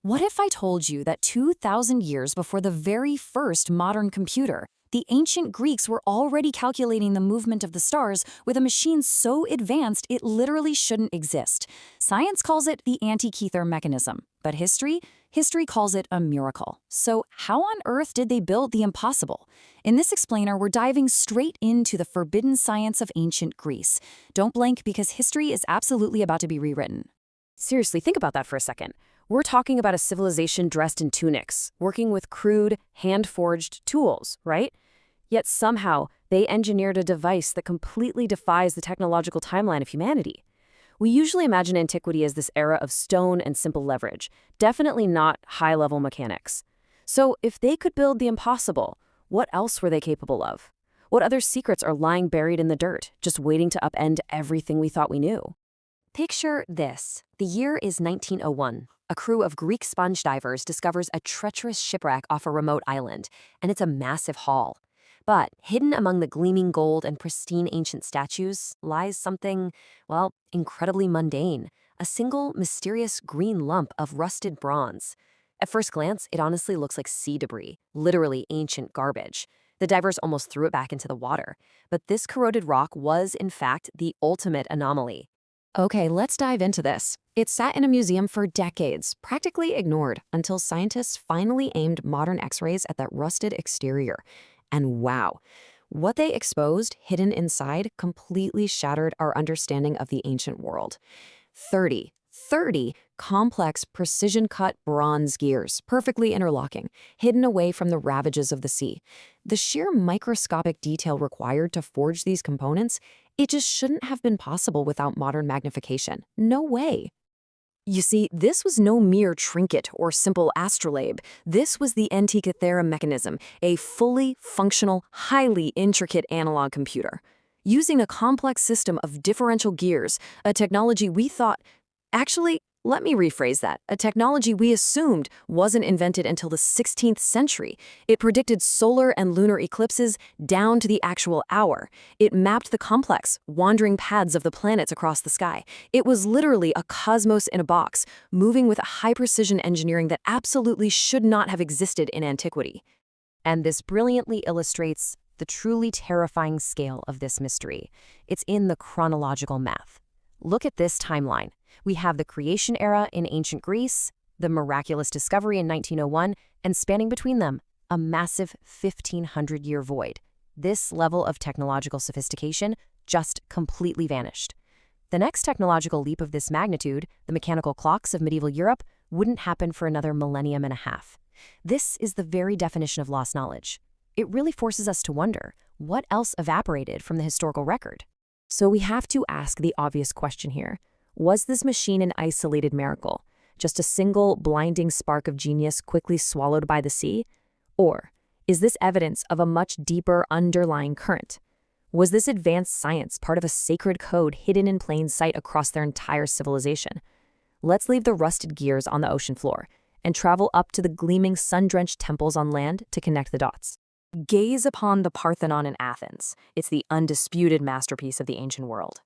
What if I told you that 2,000 years before the very first modern computer, the ancient Greeks were already calculating the movement of the stars with a machine so advanced it literally shouldn't exist? Science calls it the Antikythera Mechanism, but history calls it a miracle. So how on earth did they build the impossible? In this explainer, we're diving straight into the forbidden science of ancient Greece. Don't blink because history is absolutely about to be rewritten. Seriously, think about that for a second. We're talking about a civilization dressed in tunics, working with crude, hand-forged tools, right? Yet somehow, they engineered a device that completely defies the technological timeline of humanity. We usually imagine antiquity as this era of stone and simple leverage, definitely not high-level mechanics. So if they could build the impossible, what else were they capable of? What other secrets are lying buried in the dirt, just waiting to upend everything we thought we knew? Picture this. The year is 1901. A crew of Greek sponge divers discovers a treacherous shipwreck off a remote island, and it's a massive haul. But hidden among the gleaming gold and pristine ancient statues lies something, well, incredibly mundane, a single mysterious green lump of rusted bronze. At first glance, it honestly looks like sea debris, literally ancient garbage. The divers almost threw it back into the water, but this corroded rock was, in fact, the ultimate anomaly. Okay, let's dive into this. It sat in a museum for decades, practically ignored, until scientists finally aimed modern X-rays at that rusted exterior. And wow, what they exposed, hidden inside, completely shattered our understanding of the ancient world. 30 complex precision-cut bronze gears, perfectly interlocking, hidden away from the ravages of the sea. The sheer microscopic detail required to forge these components, it just shouldn't have been possible without modern magnification. No way. You see, this was no mere trinket or simple astrolabe. This was the Antikythera Mechanism, a fully functional, highly intricate analog computer. Using a complex system of differential gears, a technology we thought— Actually, let me rephrase that. A technology we assumed wasn't invented until the 16th century. It predicted solar and lunar eclipses down to the actual hour. It mapped the complex, wandering paths of the planets across the sky. It was literally a cosmos in a box, moving with a high-precision engineering that absolutely should not have existed in antiquity. And this brilliantly illustrates the truly terrifying scale of this mystery. It's in the chronological math. Look at this timeline. We have the creation era in ancient Greece, the miraculous discovery in 1901, and spanning between them, a massive 1,500-year void. This level of technological sophistication just completely vanished. The next technological leap of this magnitude, the mechanical clocks of medieval Europe, wouldn't happen for another millennium and a half. This is the very definition of lost knowledge. It really forces us to wonder, what else evaporated from the historical record? So we have to ask the obvious question here. Was this machine an isolated miracle, just a single blinding spark of genius quickly swallowed by the sea? Or is this evidence of a much deeper underlying current? Was this advanced science part of a sacred code hidden in plain sight across their entire civilization? Let's leave the rusted gears on the ocean floor and travel up to the gleaming sun-drenched temples on land to connect the dots. Gaze upon the Parthenon in Athens. It's the undisputed masterpiece of the ancient world.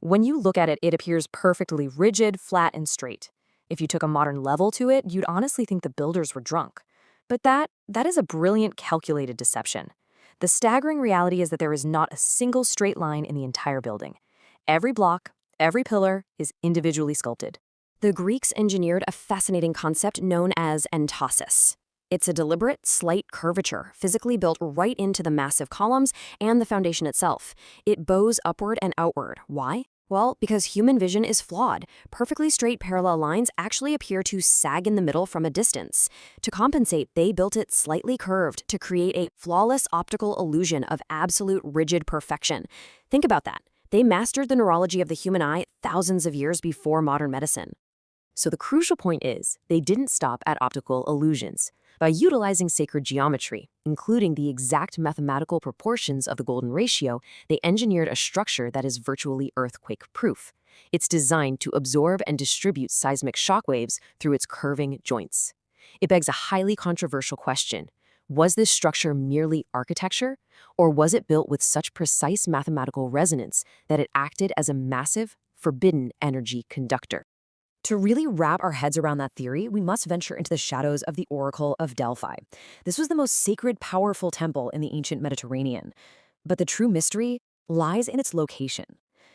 When you look at it, it appears perfectly rigid, flat, and straight. If you took a modern level to it, you'd honestly think the builders were drunk. But that is a brilliant, calculated deception. The staggering reality is that there is not a single straight line in the entire building. Every block, every pillar is individually sculpted. The Greeks engineered a fascinating concept known as entasis. It's a deliberate, slight curvature, physically built right into the massive columns and the foundation itself. It bows upward and outward. Why? Well, because human vision is flawed. Perfectly straight parallel lines actually appear to sag in the middle from a distance. To compensate, they built it slightly curved to create a flawless optical illusion of absolute rigid perfection. Think about that. They mastered the neurology of the human eye thousands of years before modern medicine. So the crucial point is, they didn't stop at optical illusions. By utilizing sacred geometry, including the exact mathematical proportions of the golden ratio, they engineered a structure that is virtually earthquake-proof. It's designed to absorb and distribute seismic shockwaves through its curving joints. It begs a highly controversial question. Was this structure merely architecture, or was it built with such precise mathematical resonance that it acted as a massive, forbidden energy conductor? To really wrap our heads around that theory, we must venture into the shadows of the Oracle of Delphi. This was the most sacred, powerful temple in the ancient Mediterranean. But the true mystery lies in its location.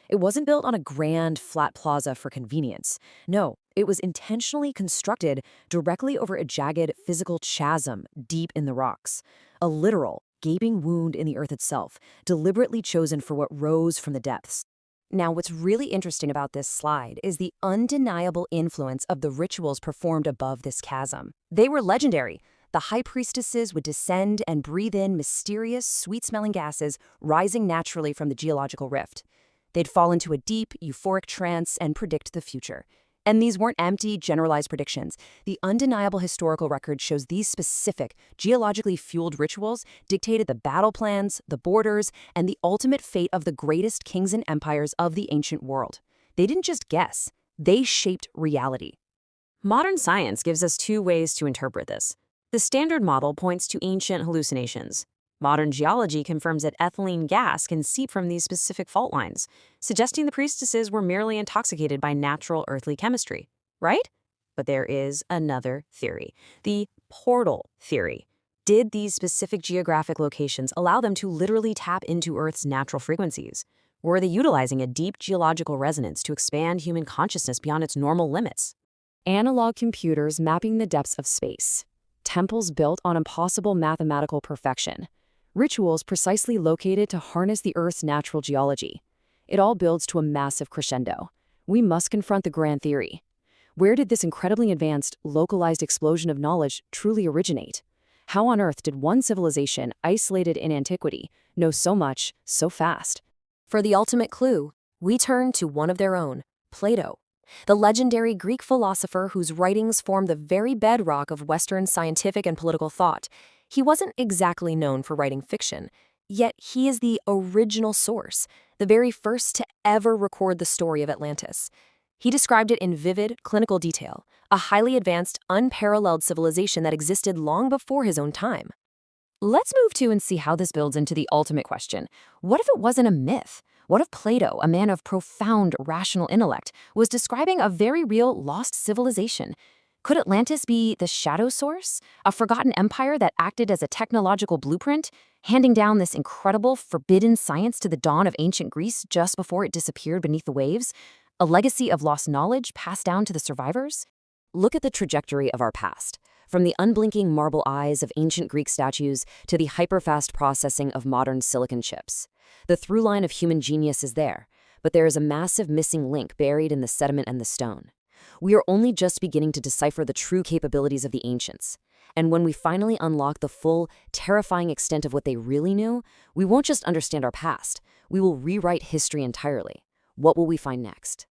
It wasn't built on a grand, flat plaza for convenience. No, it was intentionally constructed directly over a jagged, physical chasm deep in the rocks. A literal, gaping wound in the earth itself, deliberately chosen for what rose from the depths. Now, what's really interesting about this slide is the undeniable influence of the rituals performed above this chasm. They were legendary. The high priestesses would descend and breathe in mysterious, sweet-smelling gases rising naturally from the geological rift. They'd fall into a deep, euphoric trance and predict the future. And these weren't empty, generalized predictions. The undeniable historical record shows these specific, geologically fueled rituals dictated the battle plans, the borders, and the ultimate fate of the greatest kings and empires of the ancient world. They didn't just guess, they shaped reality. Modern science gives us two ways to interpret this. The standard model points to ancient hallucinations. Modern geology confirms that ethylene gas can seep from these specific fault lines, suggesting the priestesses were merely intoxicated by natural earthly chemistry, right? But there is another theory, the portal theory. Did these specific geographic locations allow them to literally tap into Earth's natural frequencies? Or were they utilizing a deep geological resonance to expand human consciousness beyond its normal limits? Analog computers mapping the depths of space. Temples built on impossible mathematical perfection. Rituals precisely located to harness the Earth's natural geology. It all builds to a massive crescendo. We must confront the grand theory. Where did this incredibly advanced, localized explosion of knowledge truly originate? How on earth did one civilization, isolated in antiquity, know so much, so fast? For the ultimate clue, we turn to one of their own, Plato, the legendary Greek philosopher whose writings form the very bedrock of Western scientific and political thought. He wasn't exactly known for writing fiction, yet he is the original source, the very first to ever record the story of Atlantis. He described it in vivid, clinical detail, a highly advanced, unparalleled civilization that existed long before his own time. Let's move to and see how this builds into the ultimate question. What if it wasn't a myth? What if Plato, a man of profound rational intellect, was describing a very real lost civilization? Could Atlantis be the shadow source, a forgotten empire that acted as a technological blueprint, handing down this incredible, forbidden science to the dawn of ancient Greece just before it disappeared beneath the waves? A legacy of lost knowledge passed down to the survivors? Look at the trajectory of our past. From the unblinking marble eyes of ancient Greek statues to the hyper-fast processing of modern silicon chips. The through line of human genius is there, but there is a massive missing link buried in the sediment and the stone. We are only just beginning to decipher the true capabilities of the ancients. And when we finally unlock the full, terrifying extent of what they really knew, we won't just understand our past, we will rewrite history entirely. What will we find next?